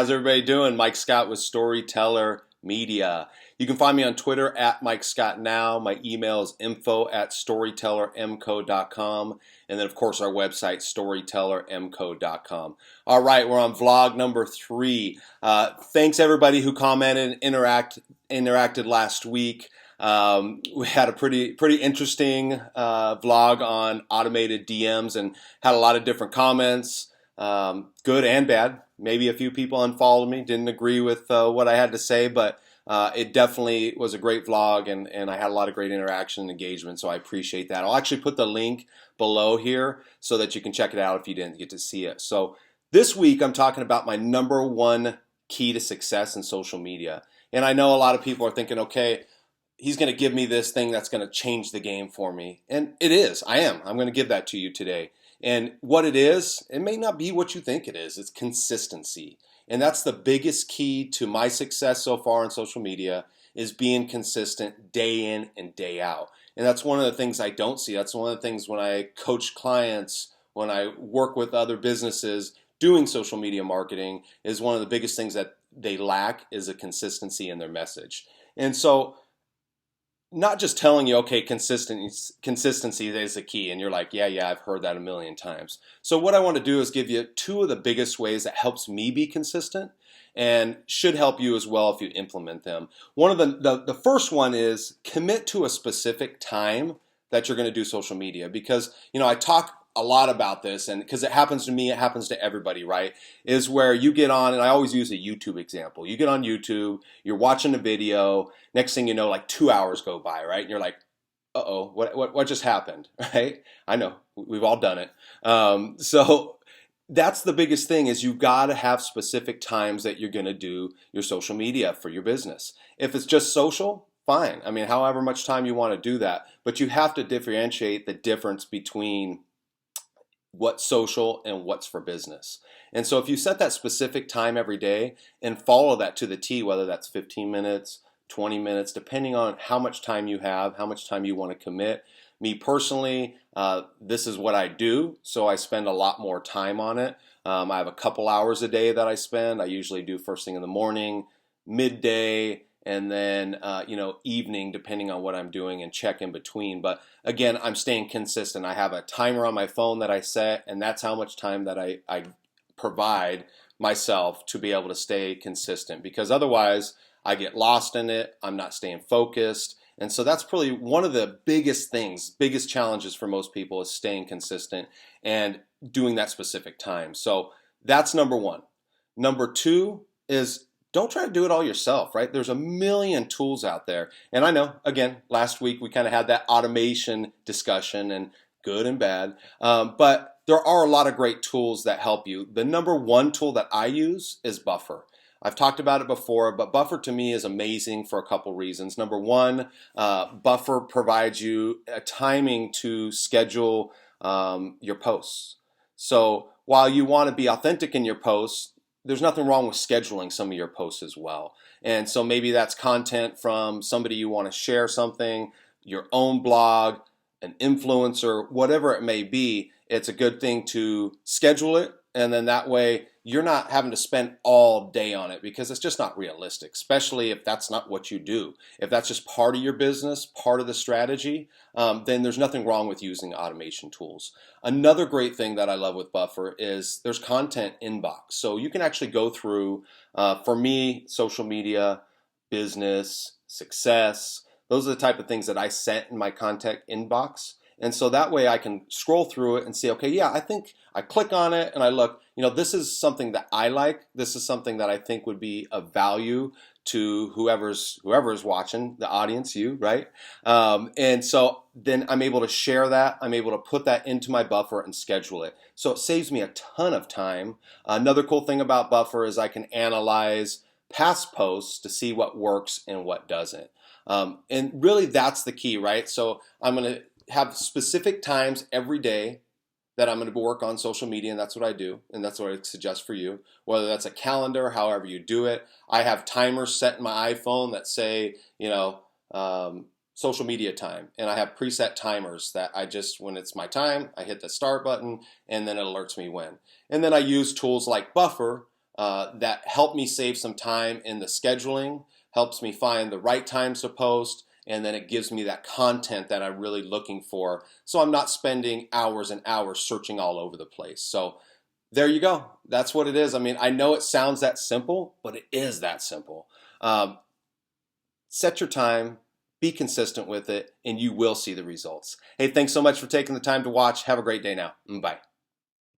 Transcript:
how's everybody doing? Mike Scott with Storyteller Media. You can find me on Twitter at Mike Scott Now. My email is info@storytellermco.com. And then, of course, our website, storytellermco.com. All right, we're on vlog number 3. Thanks, everybody who commented and interacted last week. We had a pretty interesting vlog on automated DMs and had a lot of different comments. Good and bad. Maybe a few people unfollowed me, didn't agree with what I had to say, but it definitely was a great vlog, and I had a lot of great interaction and engagement, so I appreciate that. I'll actually put the link below here so that you can check it out if you didn't get to see it. So this week I'm talking about my number 1 key to success in social media. And I know a lot of people are thinking, okay, he's going to give me this thing that's going to change the game for me. And it is. I'm going to give that to you today. And what it is, it may not be what you think it is. It's consistency. And that's the biggest key to my success so far on social media, is being consistent day in and day out. And that's one of the things I don't see. That's one of the things when I coach clients, when I work with other businesses doing social media marketing, is one of the biggest things that they lack is a consistency in their message. And so not just telling you, okay, consistency is the key, and you're like, yeah, I've heard that a million times. So what I want to do is give you 2 of the biggest ways that helps me be consistent and should help you as well if you implement them. One of the first one is commit to a specific time that you're going to do social media, because I talk a lot about this, and because it happens to me, it happens to everybody, right? Is where you get on, and I always use a YouTube example. You get on YouTube, you're watching a video, next thing you know, like 2 hours go by, right? And you're like, uh-oh, what just happened, right? I know, we've all done it. So that's the biggest thing, is you got to have specific times that you're going to do your social media for your business. If it's just social, fine. I mean, however much time you want to do that, but you have to differentiate the difference between what's social and what's for business. And so if you set that specific time every day and follow that to the T, whether that's 15 minutes, 20 minutes, depending on how much time you have, how much time you want to commit. Me personally, this is what I do, so I spend a lot more time on it. I have a couple hours a day that I spend. I usually do first thing in the morning, midday, and then evening, depending on what I'm doing, and check in between. But again, I'm staying consistent. I have a timer on my phone that I set, and that's how much time that I provide myself to be able to stay consistent, because otherwise I get lost in it. I'm not staying focused. And so that's probably one of the biggest challenges for most people, is staying consistent and doing that specific time. So that's number 1. Number 2 is don't try to do it all yourself, right? There's a million tools out there. And I know, again, last week we kind of had that automation discussion, and good and bad. But there are a lot of great tools that help you. The number 1 tool that I use is Buffer. I've talked about it before, but Buffer to me is amazing for a couple reasons. Number 1, Buffer provides you a timing to schedule your posts. So while you want to be authentic in your posts, there's nothing wrong with scheduling some of your posts as well. And so maybe that's content from somebody you want to share something, your own blog, an influencer, whatever it may be. It's a good thing to schedule it, and then that way you're not having to spend all day on it, because it's just not realistic, especially if that's not what you do. If that's just part of your business, part of the strategy, then there's nothing wrong with using automation tools. Another great thing that I love with Buffer is there's content inbox. So you can actually go through, for me, social media, business, success, those are the type of things that I set in my content inbox. And so that way I can scroll through it and see, okay, yeah, I think I click on it and I look, this is something that I like. This is something that I think would be of value to whoever's watching, the audience, you, right? And so then I'm able to share that. I'm able to put that into my Buffer and schedule it. So it saves me a ton of time. Another cool thing about Buffer is I can analyze past posts to see what works and what doesn't. And really that's the key, right? So I'm going to have specific times every day that I'm going to work on social media, and that's what I do, and that's what I suggest for you. Whether that's a calendar, however you do it. I have timers set in my iPhone that say, social media time, and I have preset timers that I just, when it's my time, I hit the start button, and then it alerts me when. And then I use tools like Buffer that help me save some time in the scheduling, helps me find the right times to post, and then it gives me that content that I'm really looking for, so I'm not spending hours and hours searching all over the place. So there you go. That's what it is. I mean, I know it sounds that simple, but it is that simple. Set your time, be consistent with it, and you will see the results. Hey, thanks so much for taking the time to watch. Have a great day now. Bye.